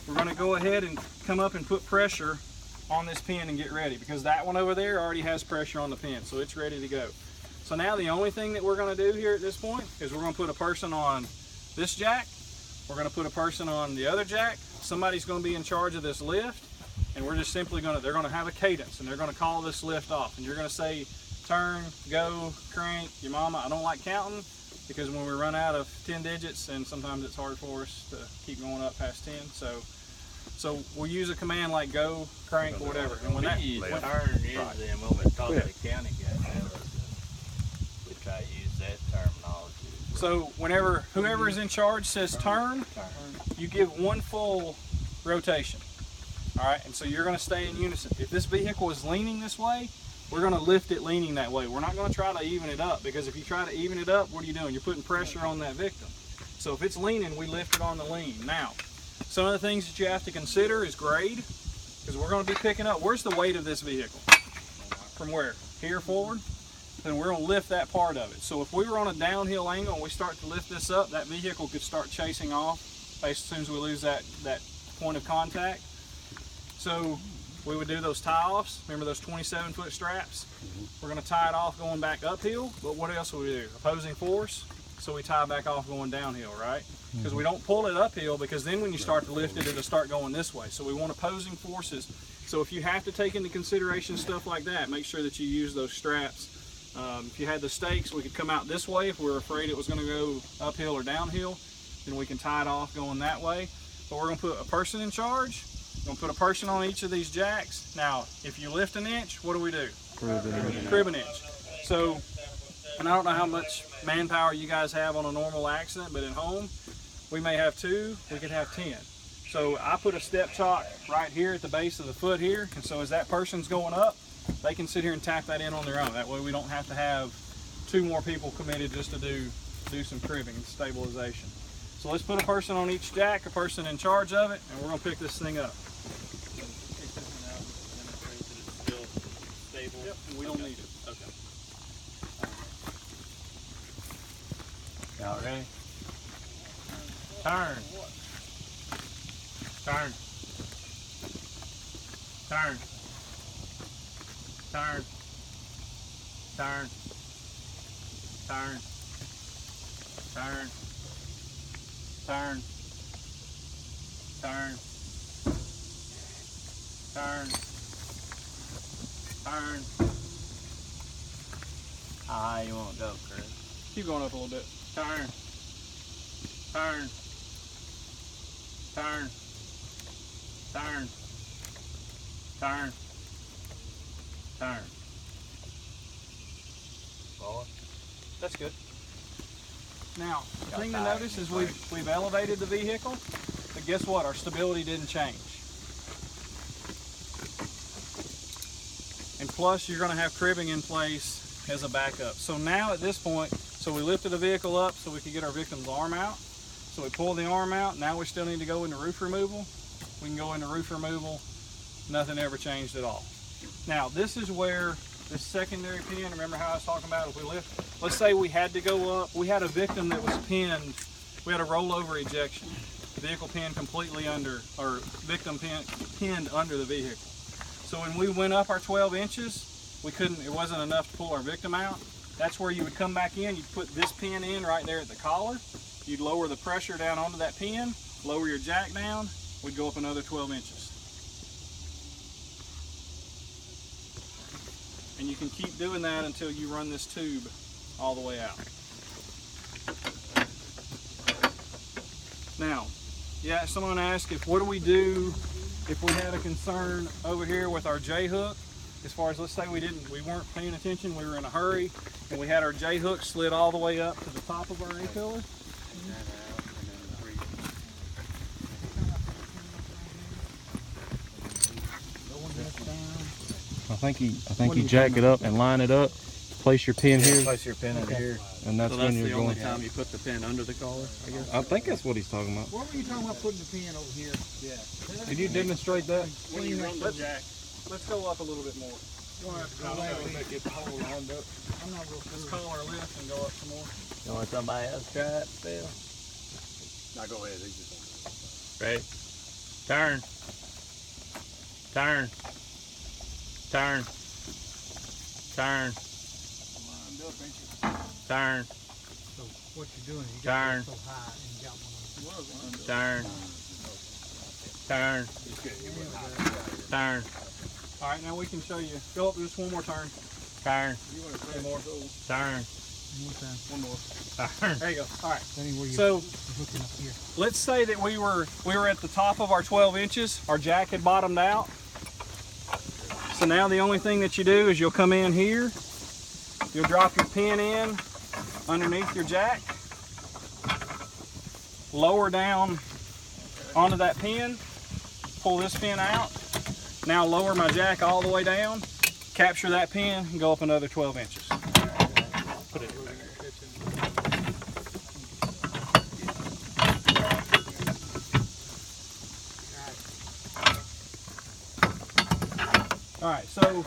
we're going to go ahead and come up and put pressure on this pin and get ready, because that one over there already has pressure on the pin, so it's ready to go. So now the only thing that we're going to do here at this point is we're going to put a person on this jack, we're going to put a person on the other jack, somebody's going to be in charge of this lift, and we're just simply going to, they're going to have a cadence and they're going to call this lift off, and you're going to say turn, go, crank, your mama. I don't like counting because when we run out of 10 digits, and sometimes it's hard for us to keep going up past 10, so we'll use a command like go, crank, whatever. And when that turn is, and when we talk to the county guy, we try to use that terminology. So whenever whoever is in charge says turn, you give one full rotation. All right, and so you're going to stay in unison. If this vehicle is leaning this way, we're going to lift it leaning that way. We're not going to try to even it up, because if you try to even it up, what are you doing? You're putting pressure on that victim. So if it's leaning, we lift it on the lean. Now, some of the things that you have to consider is grade, because we're going to be picking up, where's the weight of this vehicle? From where? Here forward? Then we're going to lift that part of it. So if we were on a downhill angle and we start to lift this up, that vehicle could start chasing off as soon as we lose that point of contact. So we would do those tie-offs. Remember those 27-foot straps? We're going to tie it off going back uphill, but what else will we do? Opposing force, so we tie back off going downhill, right? Because we don't pull it uphill, because then when you start to lift it, it'll start going this way. So we want opposing forces. So if you have to take into consideration stuff like that, make sure that you use those straps. If you had the stakes, we could come out this way if we were afraid it was going to go uphill or downhill. Then we can tie it off going that way. But we're going to put a person in charge. We're going to put a person on each of these jacks. Now, if you lift an inch, what do we do? Crib an inch. So, and I don't know how much manpower you guys have on a normal accident, but at home, we may have 2, we could have 10. So I put a step chalk right here at the base of the foot here, and so as that person's going up, they can sit here and tap that in on their own. That way we don't have to have 2 more people committed just to do some cribbing and stabilization. So let's put a person on each jack, a person in charge of it, and we're going to pick this thing up. Yep, and we don't need it. Okay. Y'all ready? Turn. Turn. Turn. Turn. Turn. Turn. Turn. Turn. Turn. Turn. Turn. How high you want to go, Chris? Keep going up a little bit. Turn. Turn. Turn. Turn. Turn. Turn. Forward. That's good. Now, the thing to notice is we've elevated the vehicle, but guess what? Our stability didn't change. And plus, you're going to have cribbing in place as a backup. So now at this point, so we lifted the vehicle up so we could get our victim's arm out. So we pulled the arm out. Now we still need to go into roof removal. We can go into roof removal. Nothing ever changed at all. Now, this is where this secondary pin, remember how I was talking about if we lift, let's say we had to go up, we had a victim that was pinned, we had a rollover ejection. The vehicle pinned completely under, or victim pinned under the vehicle. So when we went up our 12 inches, we couldn't, it wasn't enough to pull our victim out. That's where you would come back in, you'd put this pin in right there at the collar, you'd lower the pressure down onto that pin, lower your jack down, we'd go up another 12 inches. And you can keep doing that until you run this tube all the way out. Now, yeah, someone asked if what do we do if we had a concern over here with our J-hook, as far as let's say we weren't paying attention, we were in a hurry, and we had our J-hook slid all the way up to the top of our A-pillar. I think you jack it up and line it up. Place your pin here. Place your pin in here. And that's when you're going. the only time you put the pin under the collar, I guess? I think that's what he's talking about. What were you talking about putting the pin over here? Yeah. Can you demonstrate that? When you run the jack, let's go up a little bit more. Get the hole lined up. I'm not real Let's sure. call our lift and go up some more. You want somebody else try it, Phil? Now go ahead. They just Ready? Turn. Turn. Turn. Turn. Lined up, ain't you? Turn. So what you're doing is you Turn. got it so high and you got one on. Was lined up. Turn. Turn. Turn. All right, now we can show you. Go up just one more turn. Turn. You want to One more. Turn. One time. One more. Turn. There you go. All right. That ain't where you're So hooking up here. let's say that we were at the top of our 12 inches. Our jack had bottomed out. So now the only thing that you do is you'll come in here. You'll drop your pin in underneath your jack. Lower down onto that pin. Pull this pin out. Now lower my jack all the way down. Capture that pin and go up another 12 inches. Put it back here. All right, so